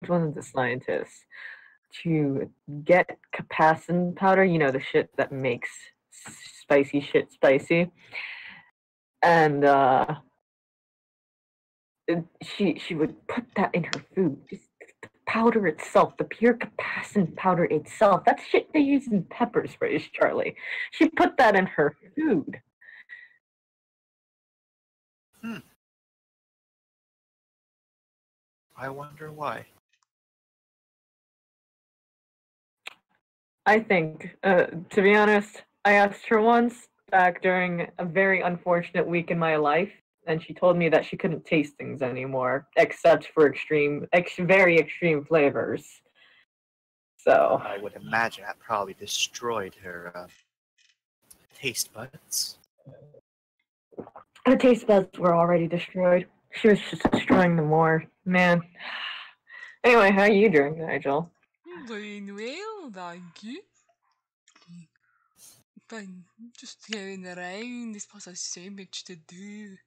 one of the scientists to get capsaicin powder, you know, the shit that makes spicy shit spicy. And she would put that in her food. Just the powder itself, the pure capsaicin powder itself. That's shit they use in pepper sprays, Charlie. She put that in her food. I wonder why. I think, to be honest, I asked her once back during a very unfortunate week in my life, and she told me that she couldn't taste things anymore, except for very extreme flavors. So I would imagine that probably destroyed her taste buds. her taste buds were already destroyed. She was just destroying them more. Man. Anyway, how are you doing, Nigel? Doing well, thank you. Been just going around. This place has so much to do.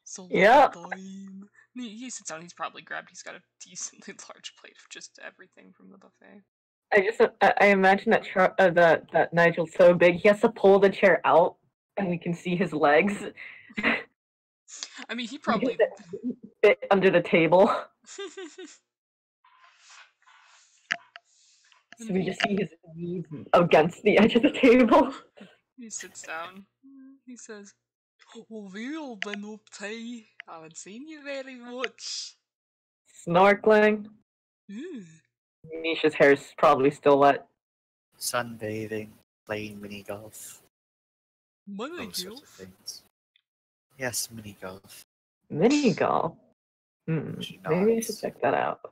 So Yeah. time. He sits down. He's probably grabbed. He's got a decently large plate of just everything from the buffet. I imagine that Nigel's so big he has to pull the chair out, and we can see his legs. I mean, he probably fit under the table. So we just see his knees against the edge of the table. He sits down. He says, "Oh, we've all been up to. Haven't seen you very much." Snorkeling. Ooh. Nisha's hair's probably still wet. Sunbathing, playing mini golf. Mini Those sorts of golf. things. Yes, mini golf. Mini golf. She Maybe I nods. should check that out.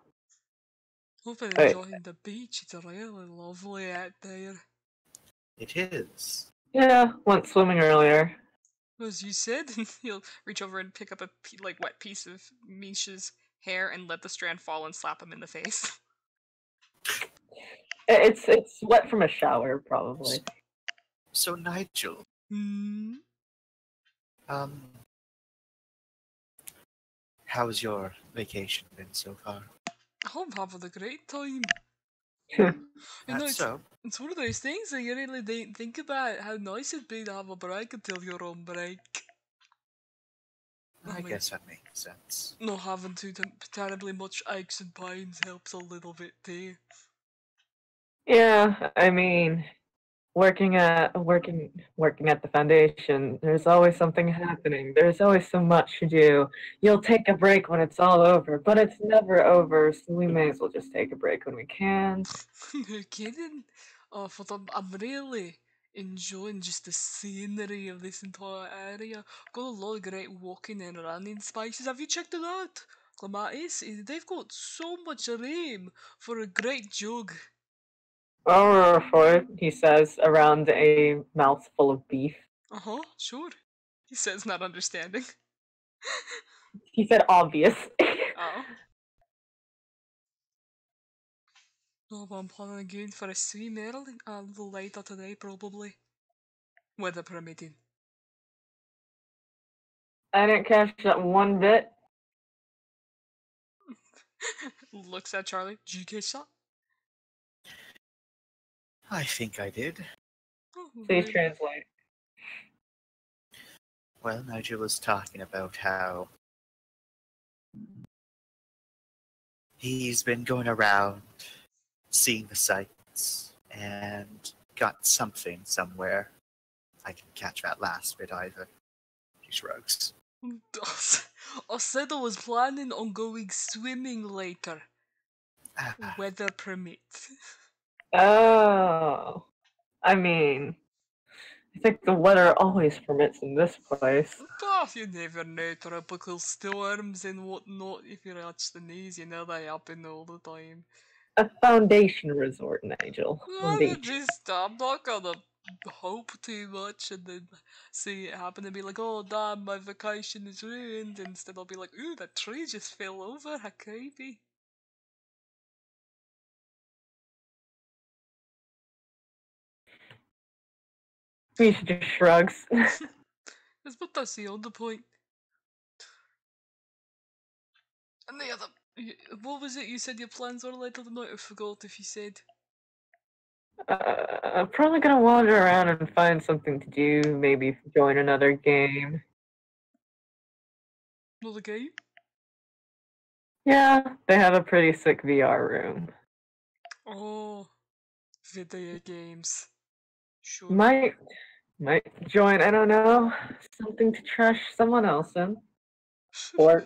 I've been Wait. enjoying the beach. It's really lovely out there. It is. Yeah, went swimming earlier. As you said, he'll reach over and pick up a wet piece of Misha's hair and let the strand fall and slap him in the face. It's wet from a shower, probably. So Nigel, how's your vacation been so far? I'm having a great time. That's so. It's one of those things that you really don't think about how nice it'd be to have a break until you're on break. I guess that makes sense. Not having too terribly much aches and pains helps a little bit too. Yeah, I mean, working at the foundation, there's always something happening. There's always so much to do. You'll take a break when it's all over, but it's never over, so we may as well just take a break when we can. No kidding. I'm really enjoying just the scenery of this entire area. Got a lot of great walking and running spaces. Have you checked it out? Clematis, they've got so much room for a great jog. For he says, around a mouthful of beef. Sure. He says, not understanding. He said obvious. Oh. Oh, well, I'm planning on going for a swim early, a little later today, probably. Weather permitting. I didn't catch that one bit. Looks at Charlie. Did you catch that? I think I did. Please translate. Well, Nigel was talking about how he's been going around, seeing the sights, and got something somewhere. I didn't catch that last bit either. He shrugs. I said I was planning on going swimming later. Weather permits. Oh. I mean, I think the weather always permits in this place. You never know, tropical storms and whatnot. If you watch the news, you know they happen all the time. A foundation resort, Nigel. I'm not gonna hope too much and then see it happen and be like, oh damn, my vacation is ruined. Instead I'll be like, ooh, that tree just fell over, how creepy. Misha just shrugs. But that's the other point. And the other What was it you said your plans were later tonight? I forgot if you said. I'm probably gonna wander around and find something to do. Maybe join another game. Another game? Yeah, they have a pretty sick VR room. Oh, video games. Sure. Might join. I don't know, something to trash someone else in, or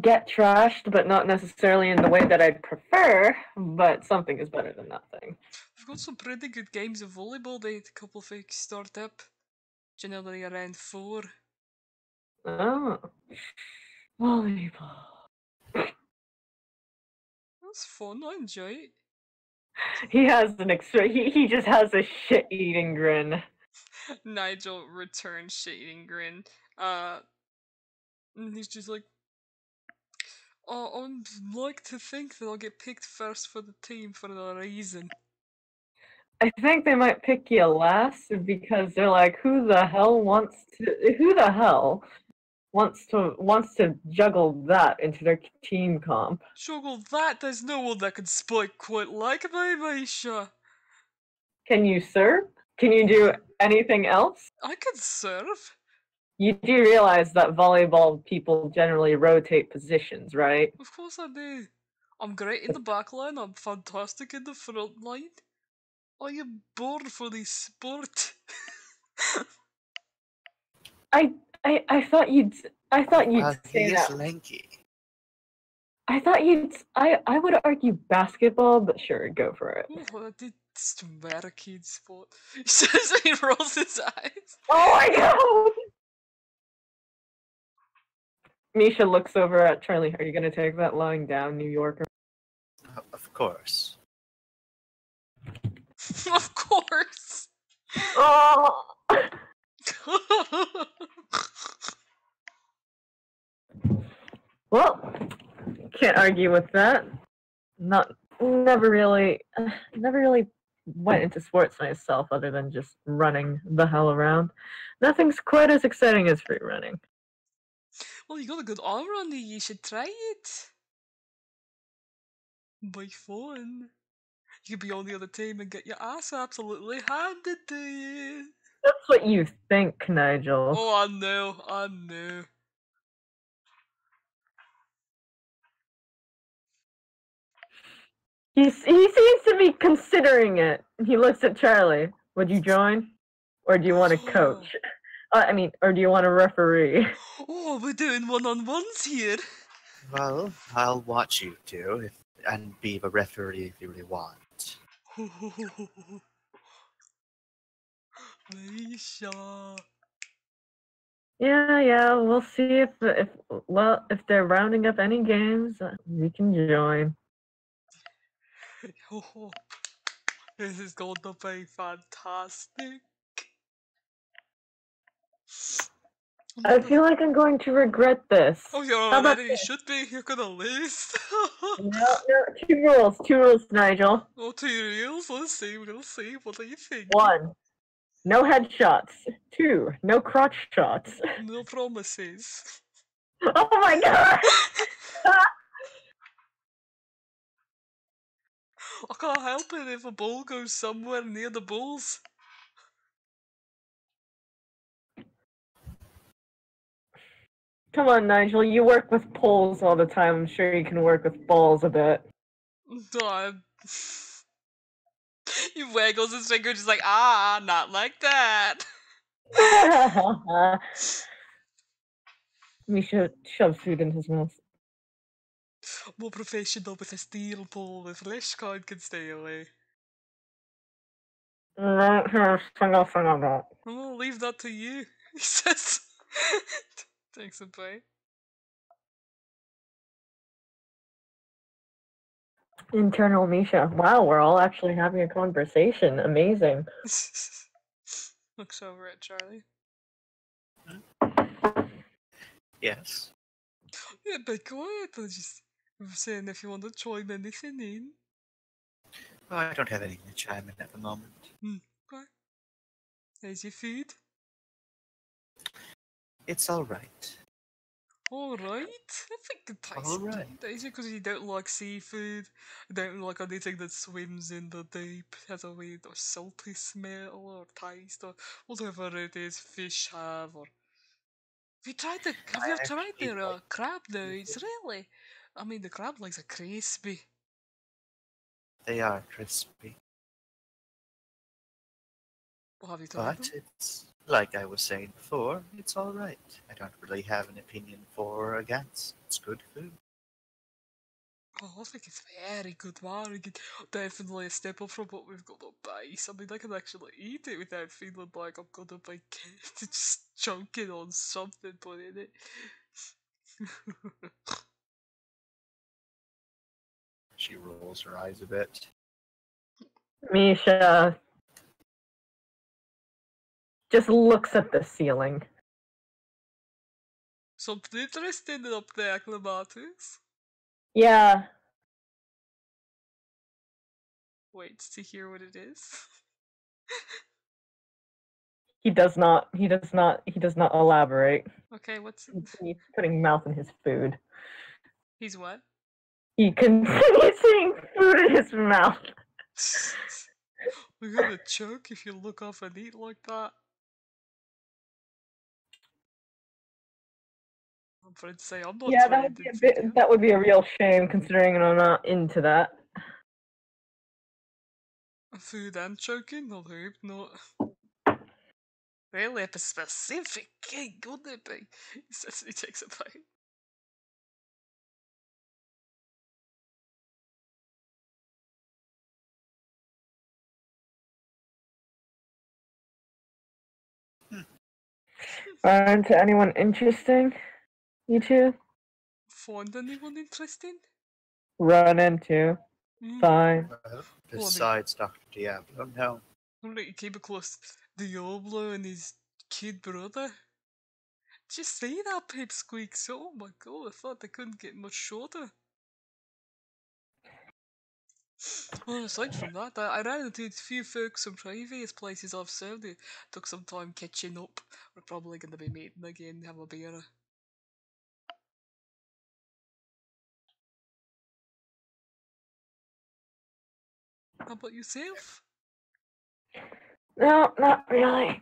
get trashed, but not necessarily in the way that I'd prefer. But something is better than nothing. We've got some pretty good games of volleyball that a couple of weeks start up. Generally around 4. Oh, volleyball. That's fun, I enjoy it. He has an extra. He just has a shit-eating grin. Nigel returns shading grin. And he's just like, oh, I'd like to think that I'll get picked first for the team for a reason. I think they might pick you last because they're like, who the hell wants to juggle that into their team comp? Juggle that, there's no one that can spike quite like me, Misha. Can you serve? Can you do anything else? I can serve. You do realize that volleyball people generally rotate positions, right? Of course I do. I'm great in the back line, I'm fantastic in the front line. I am born for this sport. I thought you'd Well, he say is that. lanky. I thought I would argue basketball, but sure, go for it. Oh, I did this American sport. He says he rolls his eyes. Oh my god! Misha looks over at Charlie. Are you gonna take that lying down, New Yorker? Of course. Of course. Oh! Well, can't argue with that. Never really went into sports myself, other than just running the hell around. Nothing's quite as exciting as free running. Well, you got a good arm on you, you should try it. By fun. You could be on the other team and get your ass absolutely handed to you. That's what you think, Nigel. Oh, I know. He seems to be considering it. He looks at Charlie. Would you join? Or do you want to coach? Or do you want to referee? Oh, we're doing one-on-ones here. Well, I'll watch you two and be the referee if you really want. Misha. Yeah, we'll see if they're rounding up any games, we can join. This is going to be fantastic. I feel like I'm going to regret this. Oh, you're How about already. You should be. You're gonna lose. No, two rules, Nigel. Oh, 2 rules. We'll see. What do you think? 1, no headshots. 2, no crotch shots. No promises. Oh my god! I can't help it if a ball goes somewhere near the balls. Come on, Nigel, you work with poles all the time. I'm sure you can work with balls a bit. He waggles his finger just like, not like that. Misha shoves food in his mouth. More professional with a steel pole if Leshkard can stay away. I'll Leave that to you, he says. Takes a bite. Internal Misha. Wow, we're all actually having a conversation. Amazing. Looks over at Charlie. Yes. Yeah, be quiet. I just saying if you want to chime anything in. Well, I don't have anything to chime in at the moment. Okay. There's your food. It's alright. Alright. I think it tastes Alright. good. Is it because you don't like seafood? You don't like anything that swims in the deep, has a weird or salty smell or taste or whatever it is fish have or have you tried actually their like crab though? It's seafood. really I mean the crab legs are crispy. They are crispy. Well, have you tried them? But it's, like I was saying before, it's alright. I don't really have an opinion for or against. It's good food. Oh, I think it's very good, very good. Definitely a step up from what we've got on base. I mean, I can actually eat it without feeling like I'm gonna be just choking on something put in it. She rolls her eyes a bit. Misha just looks at the ceiling. Something interesting up there, Clematis. Yeah, Wait to hear what it is. he does not elaborate. Okay, what's it? He's putting mouth in his food. He's what? He continues seeing food in his mouth. We're gonna choke if you look off and eat like that. I'm afraid to say I'm not Yeah, trained in video. that would be a real shame considering I'm not into that. Food and choking? I hope not. Really specific, good it be? He says he takes a bite. Aren't anyone interesting? You two? Find anyone interesting? Run into. Fine. Well, besides Dr. Diablo, no. I'm like, he came across Diablo and his kid brother. Did you see that pipsqueaks? Oh my god, I thought they couldn't get much shorter. Well, aside from that, I ran into a few folks from previous places I've served. It took some time catching up. We're probably going to be meeting again, have a beer. How about yourself? No, not really.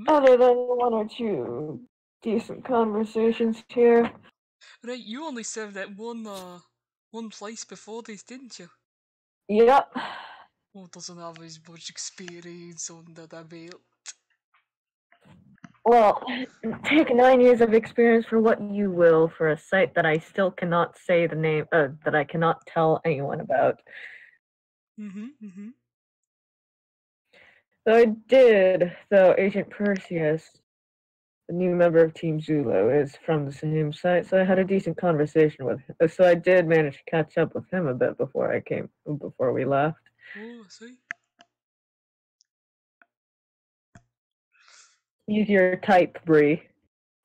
Other than one or two decent conversations here. Right, you only served at one place before this, didn't you? Yep. Oh, doesn't have as much experience under the belt. Well, take 9 years of experience for what you will for a site that I still cannot say the name, that I cannot tell anyone about. So I did, though Agent Perseus, the new member of Team Zulu, is from the same site, so I had a decent conversation with him. So I did manage to catch up with him a bit before we left. Oh, I see. He's your type, Bree,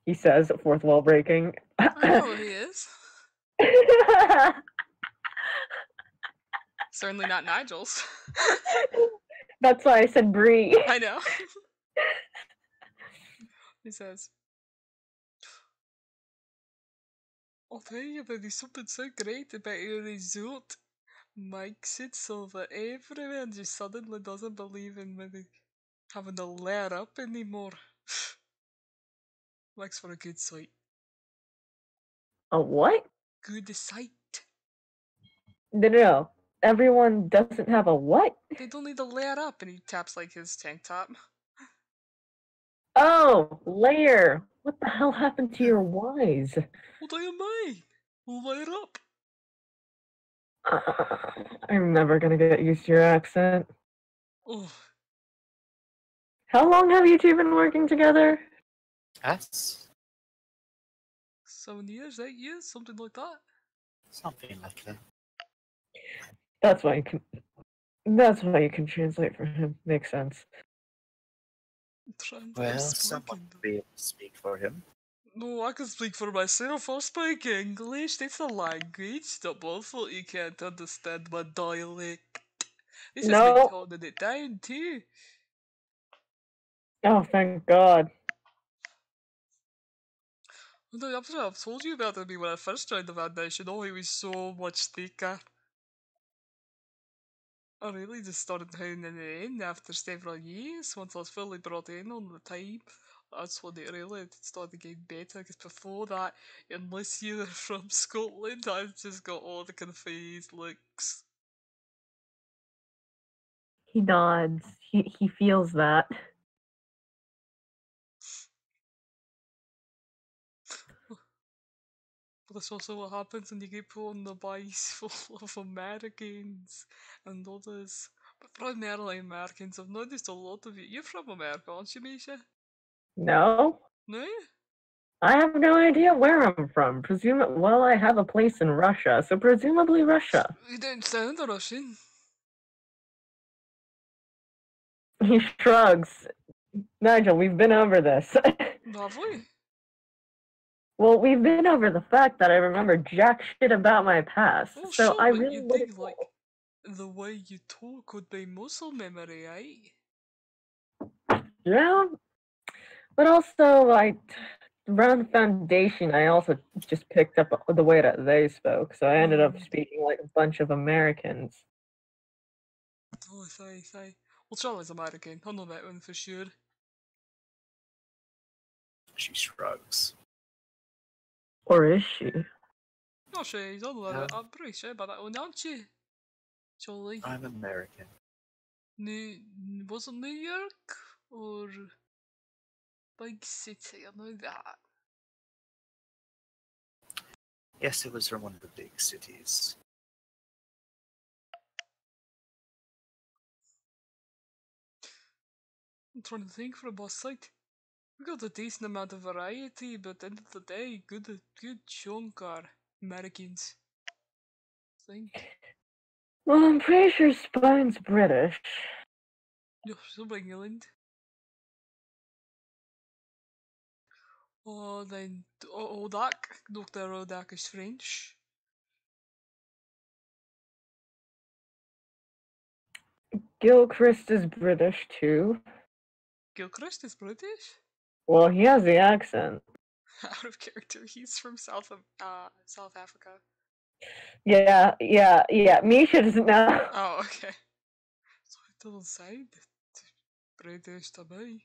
he says, fourth wall breaking. I know he is. Certainly not Nigel's. That's why I said Bree. I know. He says, I'll tell you, but there's something so great about your resort. Makes it so that everyone just suddenly doesn't believe in maybe having to layer up anymore. Makes for a good sight. A what? Good sight. No. Everyone doesn't have a what? They don't need to layer up, and he taps like his tank top. Oh, layer. What the hell happened to your wise? What do you mean? Layer up. I'm never gonna get used to your accent. Oh, How long have you two been working together? That's 7 years, 8 years, something like that. something like that. That's why you can translate for him. Makes sense. Well, someone would be able to speak for him. No, I can speak for myself. I speak English. That's a language. Not my fault you can't understand my dialect. This has been No. toning it down too. Oh, thank God. No, I'm sure I've told you about me when I first joined the foundation. Oh, he was so much thicker. I really just started honing it in after several years, once I was fully brought in on the time. That's when it really started getting better, because before that, unless you were from Scotland, I just got all the confused looks. He nods. He feels that. But that's also what happens when you get put on the bus full of Americans and others. But primarily Americans. I've noticed a lot of you. You're from America, aren't you, Misha? No? No? I have no idea where I'm from. Well, I have a place in Russia, so presumably Russia. You don't sound Russian. He shrugs. Nigel, we've been over this. Have we? Well, we've been over the fact that I remember jack shit about my past, Well, so sure, I but really you wouldn't think, like, the way you talk would be muscle memory, eh? Yeah, but also, around the foundation, I also just picked up the way that they spoke, so I ended up speaking like a bunch of Americans. Oh, say. Well, Charlie's American. I know that one for sure. She shrugs. Or is she? No, she's all of it. I'm pretty sure about that one, aren't you, Charlie? I'm American. Was it New York or big city? I know that. Yes, it was from one of the big cities. I'm trying to think for a boss site. We got a decent amount of variety, but at the end of the day, good chunk are Americans. I think. Well, I'm pretty sure Spine's British. Yeah, from England. Then Odak, Dr. Odak is French. Gilchrist is British too. Gilchrist is British? Well, he has the accent. Out of character, he's from South Africa. Yeah. Misha doesn't know. Oh, okay. So it doesn't sound British to me.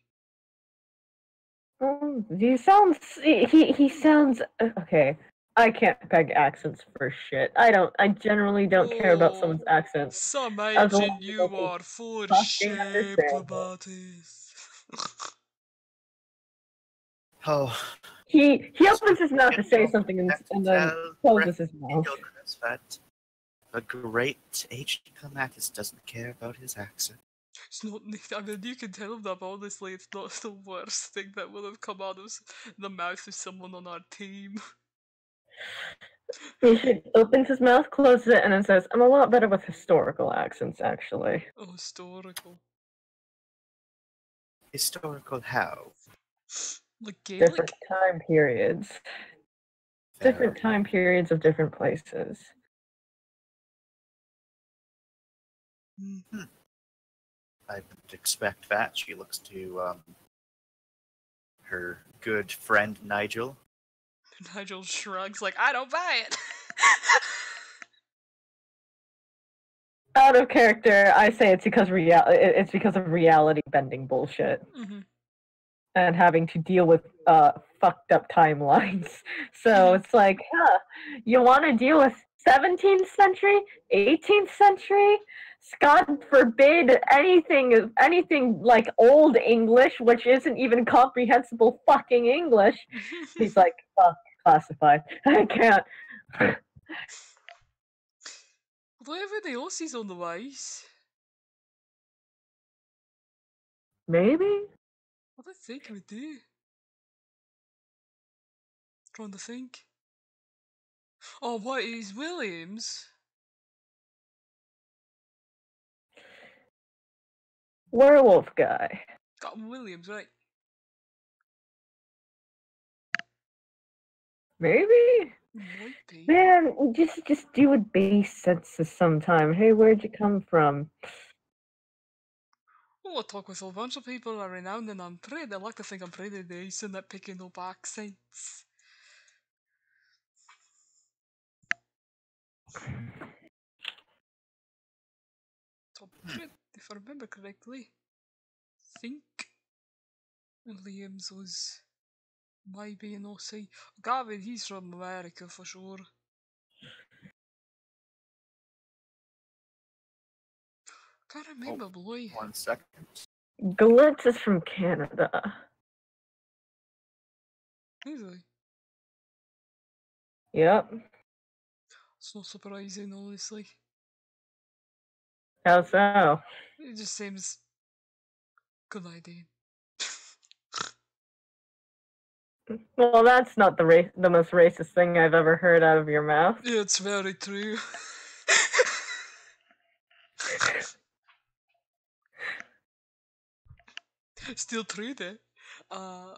He sounds. He sounds. Okay. I can't peg accents for shit. I generally don't care about someone's accent. Some As long agent as you I can are for fucking shame, understand it. Clematis. Oh, He opens his mouth to say something and then closes his mouth. Gilchrist that the great H. Clematis doesn't care about his accent. It's not. I mean, you can tell him that, but honestly, it's not the worst thing that would have come out of the mouth of someone on our team. He opens his mouth, closes it, and then says, "I'm a lot better with historical accents, actually." Oh, historical. Historical how? Like Different Gaelic? time periods. Different time periods of different places. I would expect that. She looks to her good friend Nigel. Nigel shrugs like, I don't buy it. Out of character, I say it's because it's because of reality bending bullshit. Mm-hmm. And having to deal with fucked up timelines. So it's like, you want to deal with 17th century, 18th century? God forbid anything like Old English, which isn't even comprehensible fucking English. He's like, fuck, classified. I can't. Do everybody else is on the rise? Maybe? I don't think we do. Trying to think. Oh, what is Williams? Werewolf guy. Got Williams, right? Maybe? Might be. Man, just do a base census sometime. Hey, where'd you come from? Well, I talk with a bunch of people every now and then. I like to think I'm pretty decent at picking up accents. Top shit, if I remember correctly. Think Liam's was maybe an Aussie. Gavin, he's from America for sure. Can't remember, boy. 1 second. Glitz is from Canada. Is he? Yep. It's not surprising, honestly. How so? It just seems good idea. Well, that's not the most racist thing I've ever heard out of your mouth. Yeah, it's very true. Still true there. Yeah,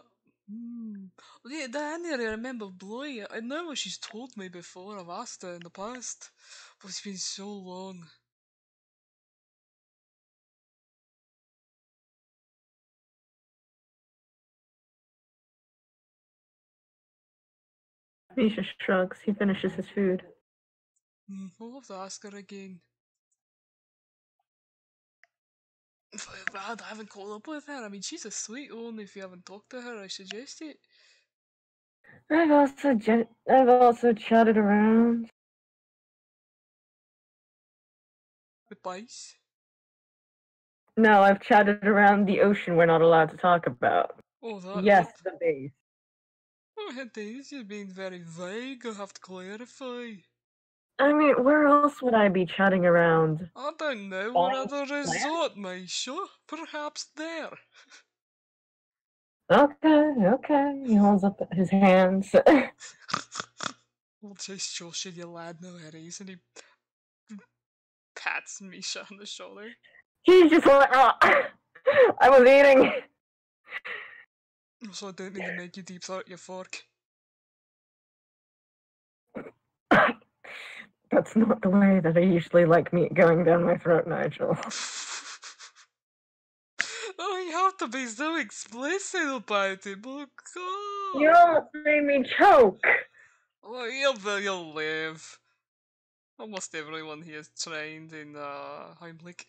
Diana, I remember Bloy. I know what she's told me before. I've asked her in the past, but it's been so long. Misha shrugs. He finishes his food. I'll have to ask her again. I haven't caught up with her. I mean, she's a sweet one. If you haven't talked to her, I suggest it. I've also chatted around. With Bice. No, I've chatted around the ocean we're not allowed to talk about. Oh, that. Yes, What? the base. Oh, Daisy, you're being very vague. I'll have to clarify. I mean, where else would I be chatting around? I don't know. Oh, What other resort, Misha? Perhaps there. Okay. He holds up his hands. We'll just joshing your lad no worries, and he pats Misha on the shoulder. He's just like, oh, I was eating. So I don't mean to make you deep throat your fork. That's not the way that I usually like meat going down my throat, Nigel. Oh, you have to be so explicit about it, but God. You almost made me choke. Oh, you'll live. Almost everyone here is trained in Heimlich.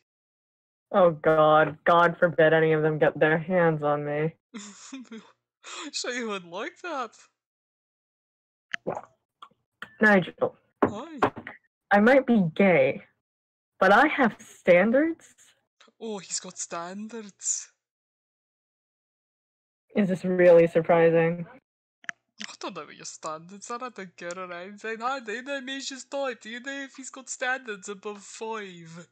Oh God forbid any of them get their hands on me. Sure you would like that. Nigel, Hi. I might be gay, but I have standards. Oh, he's got standards. Is this really surprising? I don't know what your standards are. I don't get around saying, hi, do you know Misha's type? Do you know if he's got standards above 5?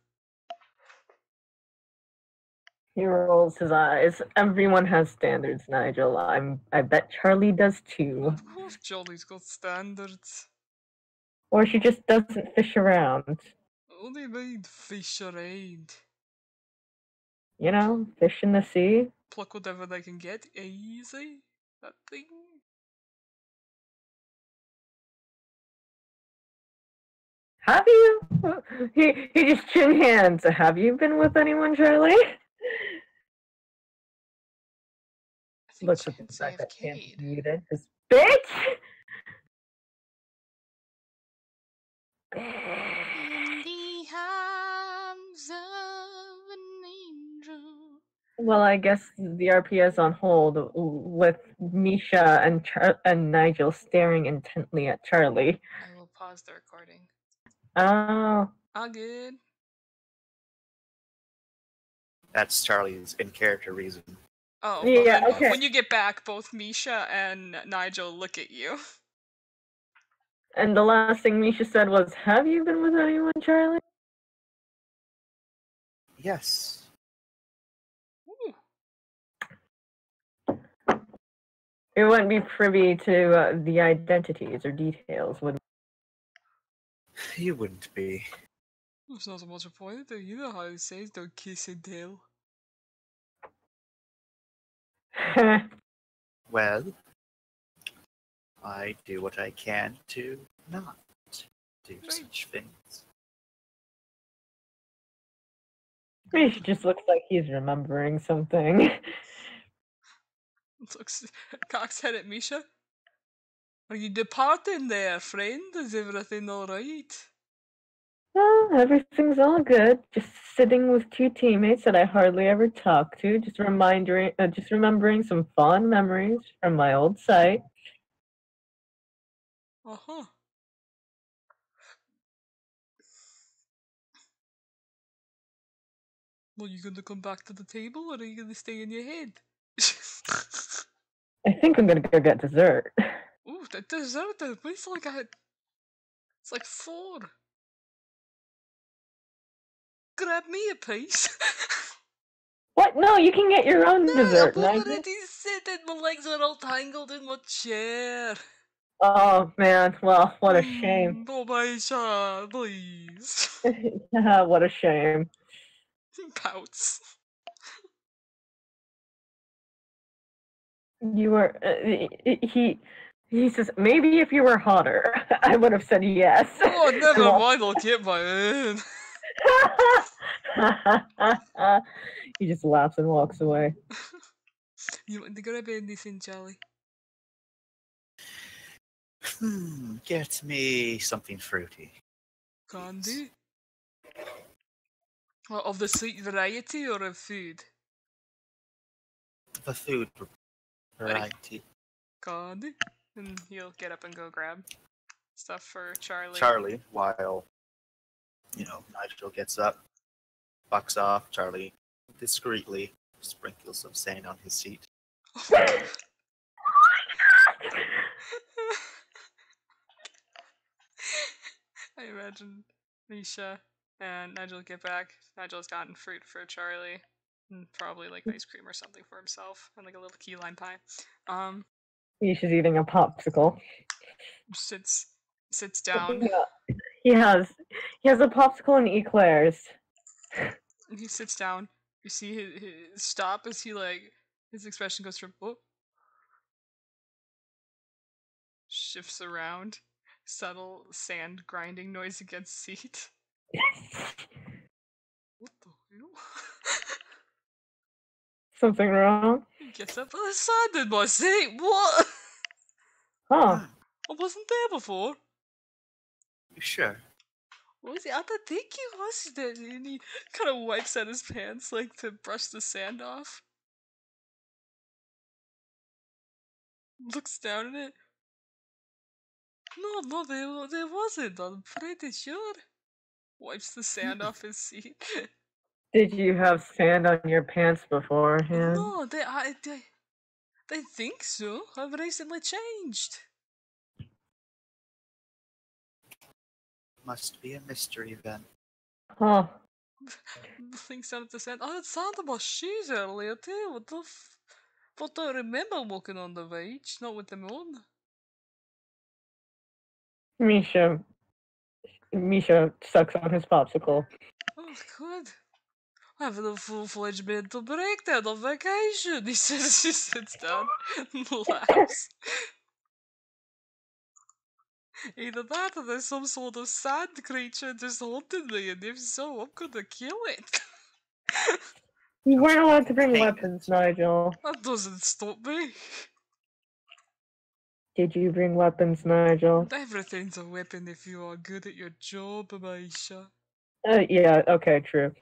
He rolls his eyes. Everyone has standards, Nigel. I bet Charlie does too. Of course Jolly's got standards. Or she just doesn't fish around. What do you mean, fish around? You know, fish in the sea. Pluck whatever they can get, easy? That thing? Have you? He just chin hands. Have you been with anyone, Charlie? I think Looks at the Chance fact that Chance AFK'd. muted. This bitch! In the arms of an angel. Well, I guess the RP is on hold with Misha and Nigel staring intently at Charlie. I will pause the recording. Oh. All good. That's Charlie's in character reason. Oh, Yeah, well, okay. when you get back, both Misha and Nigel look at you. And the last thing Misha said was, have you been with anyone, Charlie? Yes. Ooh. We wouldn't be privy to the identities or details, would You wouldn't be. There's not so much a point there. You know how it says, don't kiss and tell. we? Well, I do what I can to not do such things. Misha just looks like he's remembering something. Looks cocks head at Misha. Are you departing there, friend? Is everything alright? Oh, everything's all good. Just sitting with two teammates that I hardly ever talk to. Just remembering some fond memories from my old site. Uh-huh. Well, you gonna come back to the table, or are you gonna stay in your head? I think I'm gonna go get dessert. Ooh, that dessert, it's like 4. Grab me a piece. What? No, you can get your own No, dessert, I'm Nigel. already sitting. My legs are all tangled in my chair. Oh man, well, what a shame. Oh my god, please. What a shame. Pouts. You were. He says maybe if you were hotter, I would have said yes. Oh, never mind. I'll get my own. He just laughs and walks away. You want to grab anything, Charlie? Get me something fruity. Candy? Well, of the sweet variety or of food? The food variety. Candy? And he'll get up and go grab stuff for Charlie. Charlie, while, Nigel gets up, bucks off, Charlie discreetly sprinkles some sand on his seat. I imagine Misha and Nigel get back. Nigel's gotten fruit for Charlie. And probably like ice cream or something for himself. And like a little key lime pie. Misha's eating a popsicle. Sits down. He has a popsicle and eclairs. He sits down. You see his stop as he his expression goes from shifts around. Subtle sand grinding noise against seat. What the hell? Something wrong? He gets up. Oh, sand in my seat. What? Huh. I wasn't there before. You sure? Was he? I don't think he was there. And he kind of wipes at his pants to brush the sand off. Looks down at it. No, there wasn't. I'm pretty sure. Wipes the sand off his seat. Did you have sand on your pants beforehand? No, they think so. I've recently changed. Must be a mystery then. Huh. Thinks down at the sand. I had sand on my shoes earlier too. What the But I remember walking on the beach, not with them on. Misha sucks on his popsicle. Oh, good. Having a full-fledged mental breakdown on vacation, he says as he sits down and laughs. Either that or there's some sort of sand creature just haunting me, and if so, I'm gonna kill it. You weren't allowed to bring weapons, Nigel. That doesn't stop me. Did you bring weapons, Nigel? Everything's a weapon if you are good at your job, Aisha. Yeah, okay, true.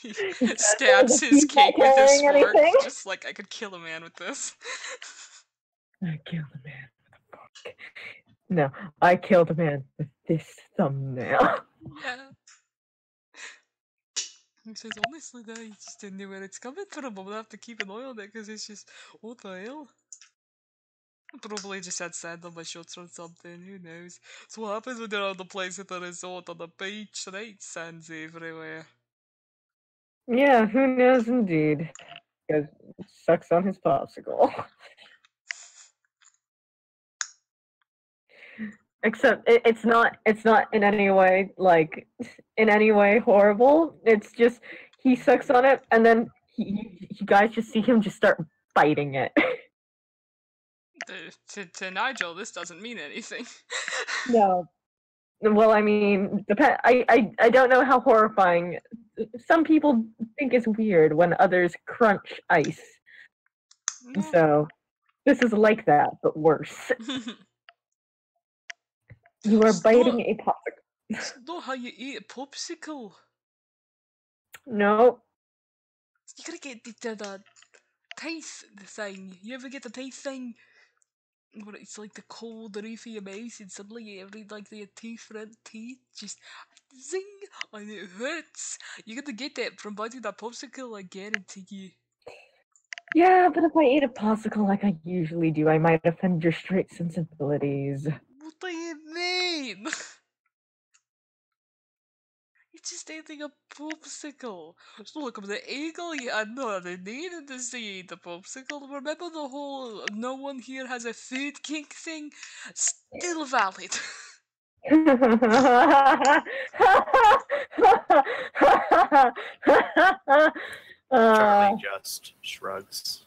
He stabs his cake with his fork, just like I could kill a man with this. I killed a man with a fork. No, I killed a man with this thumbnail. Yeah. He says, honestly, though, he just didn't know where it's coming from. I'm gonna have to keep an eye on it because it's just, what the hell? Probably just had sand on my shorts or something, who knows. It's what happens when you're on the place at the resort on the beach, right? Sand's everywhere. Yeah, who knows indeed. Because it sucks on his popsicle. Except it's not in any way horrible. It's just he sucks on it and then you guys just see him just start biting it. To Nigel, this doesn't mean anything. No. Well, I mean, I don't know how horrifying. Some people think it's weird when others crunch ice. No. So, this is like that, but worse. You are biting a popsicle. It's not how you eat a popsicle. No. You gotta get the taste thing. You ever get the taste thing? Where it's like the cold roof of your mouth and suddenly you read like the teeth front teeth just zing and it hurts. You gotta get that from biting that popsicle, I guarantee you. Yeah, but if I eat a popsicle like I usually do, I might offend your straight sensibilities. What do you mean? It's just eating a popsicle. So look, I'm the eagle, I know they needed to see the popsicle. Remember the whole no one here has a food kink thing? Still valid. Charlie just shrugs.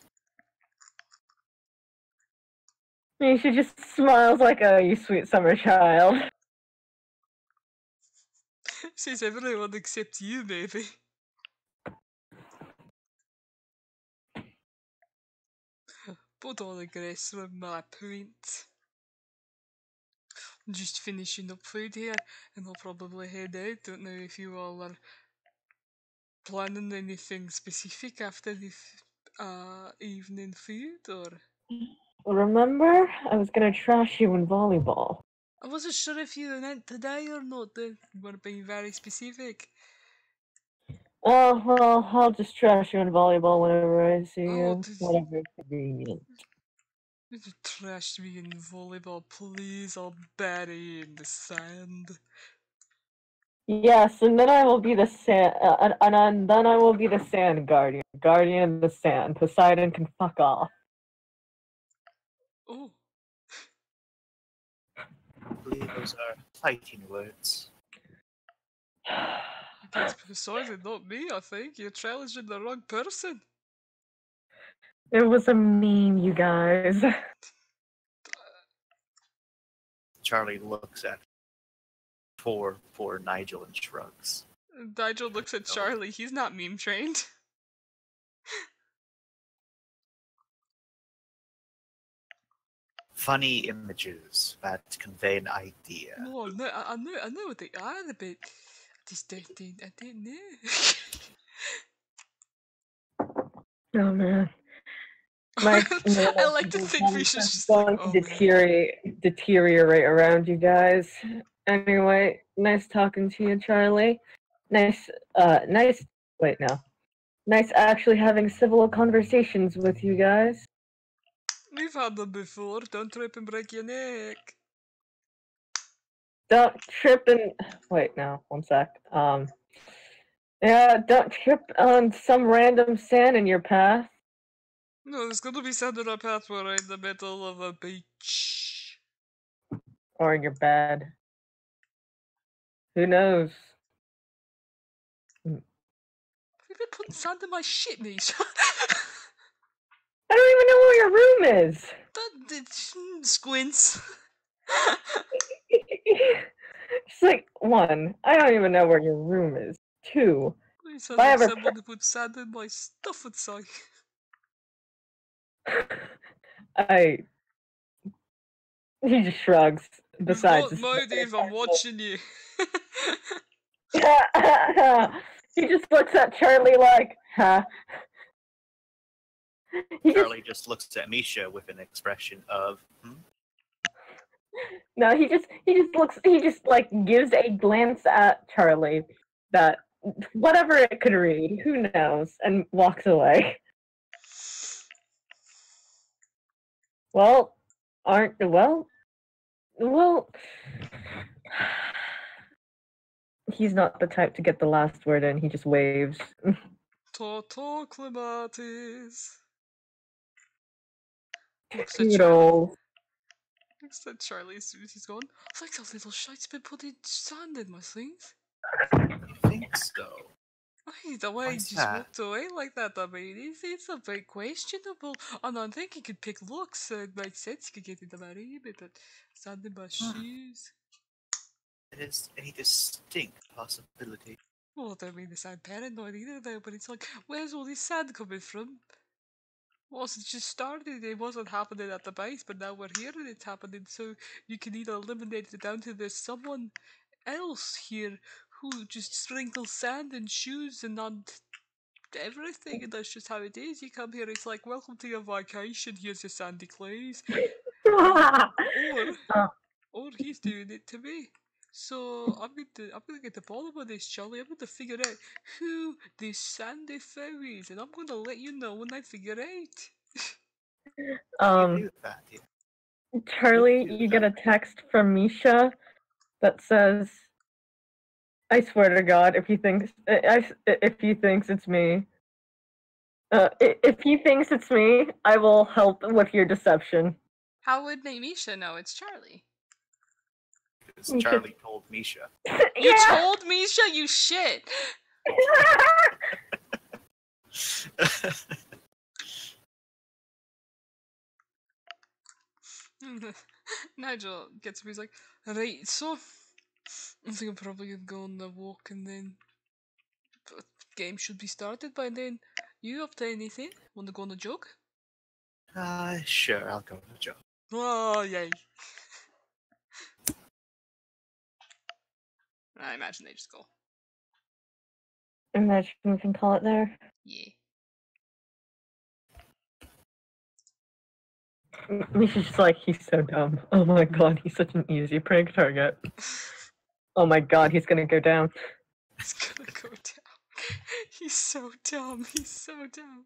She just smiles like, oh, you sweet summer child. Says everyone except you, maybe. But I digress from my point. Just finishing up food here, and I'll probably head out. Don't know if you all are planning anything specific after the evening food, or... Remember? I was gonna trash you in volleyball. I wasn't sure if you meant today or not. They were being very specific. Oh, well, I'll just trash you in volleyball whenever I see Oh, you. Whatever convenient. trash me in volleyball, please. I'll bury you in the sand. Yes, and then I will be the sand, then I will be the sand guardian. Guardian of the sand. Poseidon can fuck off. Oh. I believe those are fighting words. It's Poseidon, not me, I think. You're challenging the wrong person. It was a meme, you guys. Charlie looks at poor Nigel and shrugs. Nigel looks at Charlie. He's not meme trained. Funny images that convey an idea. No, I know what they are, but I didn't know. Oh man. My I like to think we should just going like, to deteriorate around you guys. Anyway, nice talking to you, Charlie. Nice actually having civil conversations with you guys. We've had them before. Don't trip and break your neck. Don't trip and wait, no, one sec. Yeah, don't trip on some random sand in your path. No, there's gonna be sand on our path. We're in the middle of a beach. Or in your bed. Who knows? Have you been putting sand in my shit, Nisha? I don't even know where your room is. Squints. It's like, one, I don't even know where your room is. Two, Please if I ever someone to put sand in my stuff inside. He just shrugs. Besides, You've got no, Dave, I'm watching you. he just looks at Charlie like, huh? Charlie just looks at Misha with an expression of, No, he just like gives a glance at Charlie that whatever it could read, who knows, and walks away. Well, he's not the type to get the last word in, he just waves. Ta-ta, Clematis. Toodles. Looks at Charlie as soon as he's gone. I think that little shite's been putting sand in my sleeve. I think so. Hey, the way he just walked away like that, I mean, it's a bit questionable. And I think he could pick locks, so it makes sense he could get into my room, but sand in my shoes. It is a distinct possibility. Well, I don't mean to sound paranoid either, though, but it's like, where's all this sand coming from? Once it just started, it wasn't happening at the base, but now we're here and it's happening, so you can either eliminate it down to there's someone else here who just sprinkles sand in shoes and on everything, and that's just how it is. You come here, it's like, welcome to your vacation, here's your sandy clays. Or he's doing it to me. So I'm gonna get the bottom of this, Charlie. I'm gonna figure out who this Sandy Foe is, and I'm gonna let you know when I figure out. Do that, yeah. Charlie, you get a text from Misha that says, "I swear to God, if he thinks it's me, if he thinks it's me, I will help with your deception." How would Misha know it's Charlie? Because Charlie told Misha. You told Misha, you shit! Nigel gets up, he's like, right, so I think I'm probably gonna go on the walk and then game should be started by then. You up to anything? Wanna go on a jog? Sure, I'll go to Joe. Oh, yay. I imagine they just go. Imagine we can call it there. Yeah. Misha's just like, he's so dumb. Oh my God, he's such an easy prank target. Oh my God, he's gonna go down. He's gonna go down. He's so dumb. He's so dumb.